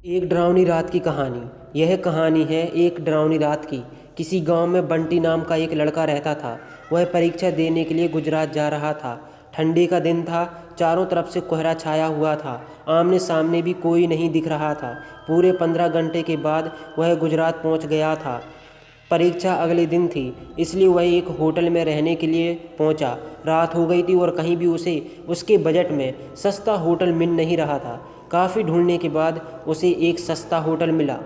एक डरावनी रात की कहानी। यह कहानी है एक डरावनी रात की। किसी गांव में बंटी नाम का एक लड़का रहता था। वह परीक्षा देने के लिए गुजरात जा रहा था। ठंडी का दिन था। चारों तरफ से कोहरा छाया हुआ था। आमने सामने भी कोई नहीं दिख रहा था। पूरे 15 घंटे के बाद वह गुजरात पहुंच गया था। परीक्षा अगले दिन थी, इसलिए वह एक होटल में रहने के लिए पहुंचा। रात हो गई थी और कहीं भी उसे उसके बजट में सस्ता होटल मिल नहीं रहा था। काफ़ी ढूंढने के बाद उसे एक सस्ता होटल मिला।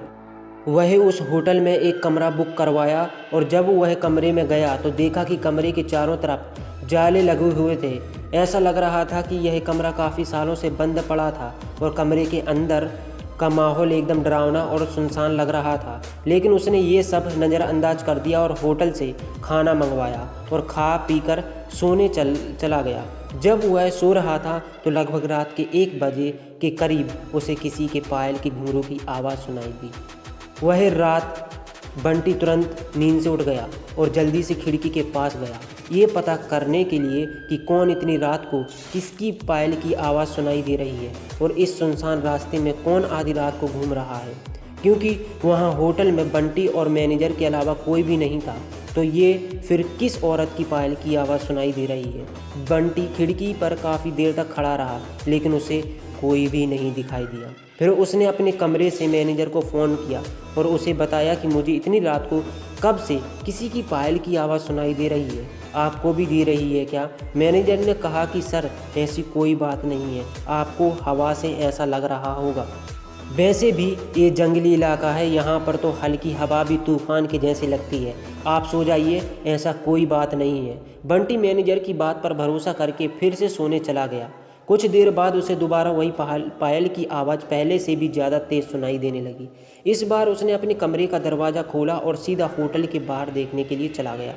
वह उस होटल में एक कमरा बुक करवाया और जब वह कमरे में गया तो देखा कि कमरे के चारों तरफ जाले लगे हुए थे। ऐसा लग रहा था कि यह कमरा काफ़ी सालों से बंद पड़ा था और कमरे के अंदर का माहौल एकदम डरावना और सुनसान लग रहा था। लेकिन उसने ये सब नज़रअंदाज कर दिया और होटल से खाना मंगवाया और खा पी कर सोने चला गया। जब वह सो रहा था तो लगभग रात के 1 बजे के करीब उसे किसी के पायल की घुंघरू की आवाज़ सुनाई दी। वह रात बंटी तुरंत नींद से उठ गया और जल्दी से खिड़की के पास गया, ये पता करने के लिए कि कौन इतनी रात को किसकी पायल की आवाज़ सुनाई दे रही है और इस सुनसान रास्ते में कौन आधी रात को घूम रहा है। क्योंकि वहाँ होटल में बंटी और मैनेजर के अलावा कोई भी नहीं था, तो ये फिर किस औरत की पायल की आवाज़ सुनाई दे रही है। बंटी खिड़की पर काफ़ी देर तक खड़ा रहा, लेकिन उसे कोई भी नहीं दिखाई दिया। फिर उसने अपने कमरे से मैनेजर को फ़ोन किया और उसे बताया कि मुझे इतनी रात को कब से किसी की पायल की आवाज़ सुनाई दे रही है, आपको भी दे रही है क्या? मैनेजर ने कहा कि सर, ऐसी कोई बात नहीं है, आपको हवा से ऐसा लग रहा होगा। वैसे भी ये जंगली इलाका है, यहाँ पर तो हल्की हवा भी तूफान के जैसे लगती है। आप सो जाइए, ऐसा कोई बात नहीं है। बंटी मैनेजर की बात पर भरोसा करके फिर से सोने चला गया। कुछ देर बाद उसे दोबारा वही पायल की आवाज़ पहले से भी ज़्यादा तेज़ सुनाई देने लगी। इस बार उसने अपने कमरे का दरवाज़ा खोला और सीधा होटल के बाहर देखने के लिए चला गया।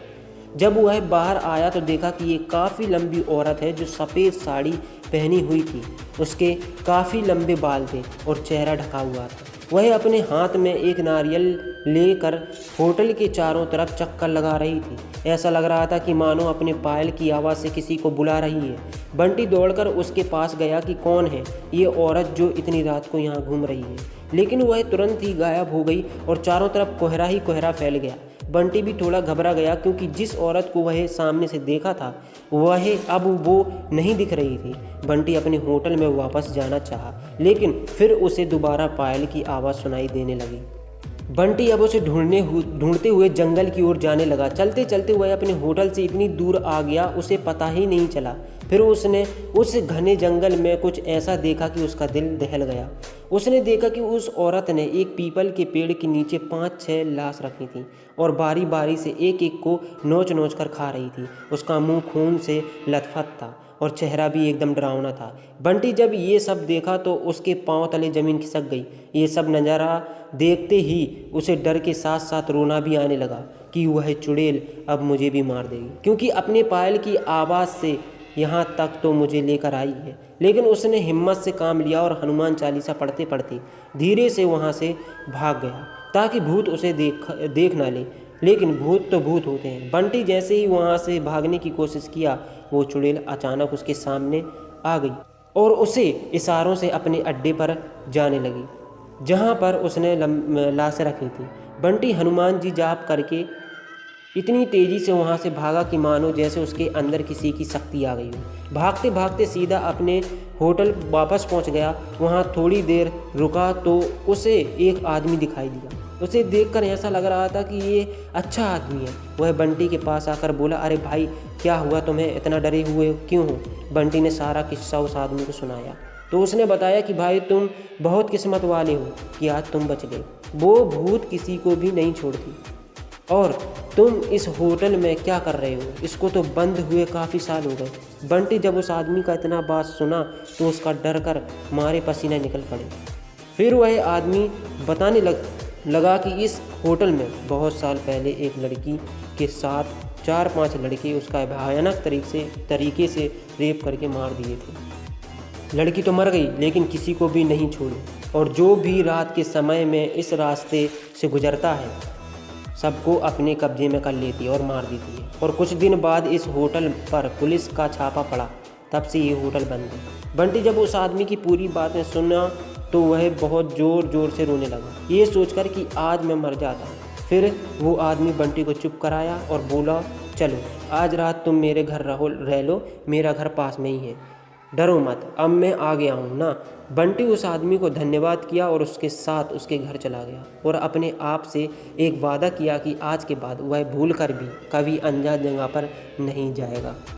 जब वह बाहर आया तो देखा कि ये काफ़ी लंबी औरत है जो सफ़ेद साड़ी पहनी हुई थी। उसके काफ़ी लंबे बाल थे और चेहरा ढका हुआ था। वह अपने हाथ में एक नारियल लेकर होटल के चारों तरफ चक्कर लगा रही थी। ऐसा लग रहा था कि मानो अपने पायल की आवाज़ से किसी को बुला रही है। बंटी दौड़कर उसके पास गया कि कौन है ये औरत जो इतनी रात को यहाँ घूम रही है, लेकिन वह तुरंत ही गायब हो गई और चारों तरफ कोहरा ही कोहरा फैल गया। बंटी भी थोड़ा घबरा गया क्योंकि जिस औरत को वह सामने से देखा था वह अब वो नहीं दिख रही थी। बंटी अपने होटल में वापस जाना चाहा, लेकिन फिर उसे दोबारा पायल की आवाज़ सुनाई देने लगी। बंटी अब उसे ढूंढते हुए जंगल की ओर जाने लगा। चलते चलते वह अपने होटल से इतनी दूर आ गया उसे पता ही नहीं चला। फिर उसने उस घने जंगल में कुछ ऐसा देखा कि उसका दिल दहल गया। उसने देखा कि उस औरत ने एक पीपल के पेड़ के नीचे 5-6 लाश रखी थी और बारी बारी से एक एक को नोच नोच कर खा रही थी। उसका मुंह खून से लथपथ था और चेहरा भी एकदम डरावना था। बंटी जब ये सब देखा तो उसके पांव तले ज़मीन खिसक गई। ये सब नज़ारा देखते ही उसे डर के साथ साथ रोना भी आने लगा कि वह चुड़ैल अब मुझे भी मार देगी, क्योंकि अपने पायल की आवाज़ से यहाँ तक तो मुझे लेकर आई है। लेकिन उसने हिम्मत से काम लिया और हनुमान चालीसा पढ़ते पढ़ते धीरे से वहाँ से भाग गया ताकि भूत उसे देख ना ले। लेकिन भूत तो भूत होते हैं। बंटी जैसे ही वहाँ से भागने की कोशिश किया, वो चुड़ैल अचानक उसके सामने आ गई और उसे इशारों से अपने अड्डे पर जाने लगी जहाँ पर उसने लाशें रखी थी। बंटी हनुमान जी जाप करके इतनी तेज़ी से वहाँ से भागा कि मानो जैसे उसके अंदर किसी की शक्ति आ गई हो। भागते भागते सीधा अपने होटल वापस पहुँच गया। वहाँ थोड़ी देर रुका तो उसे एक आदमी दिखाई दिया। उसे देखकर ऐसा लग रहा था कि ये अच्छा आदमी है। वह बंटी के पास आकर बोला, अरे भाई, क्या हुआ, तुम्हें इतना डरे हुए क्यों हो? बंटी ने सारा किस्सा उस आदमी को सुनाया तो उसने बताया कि भाई, तुम बहुत किस्मत वाले हो कि आज तुम बच गए। वो भूत किसी को भी नहीं छोड़ती और तुम इस होटल में क्या कर रहे हो? इसको तो बंद हुए काफ़ी साल हो गए। बंटी जब उस आदमी का इतना बात सुना तो उसका डर कर मारे पसीने निकल पड़े। फिर वह आदमी बताने लगा कि इस होटल में बहुत साल पहले एक लड़की के साथ 4-5 लड़के उसका भयानक तरीके से रेप करके मार दिए थे। लड़की तो मर गई लेकिन किसी को भी नहीं छोड़ी, और जो भी रात के समय में इस रास्ते से गुजरता है सबको अपने कब्जे में कर लेती है और मार देती है। और कुछ दिन बाद इस होटल पर पुलिस का छापा पड़ा, तब से ये होटल बंद है। बंटी जब उस आदमी की पूरी बातें सुना तो वह बहुत ज़ोर ज़ोर से रोने लगा, ये सोचकर कि आज मैं मर जाता। फिर वो आदमी बंटी को चुप कराया और बोला, चलो आज रात तुम मेरे घर रह लो, मेरा घर पास में ही है, डरो मत, अब मैं आ गया हूँ ना। बंटी उस आदमी को धन्यवाद किया और उसके साथ उसके घर चला गया और अपने आप से एक वादा किया कि आज के बाद वह भूल कर भी कभी अनजान जगह पर नहीं जाएगा।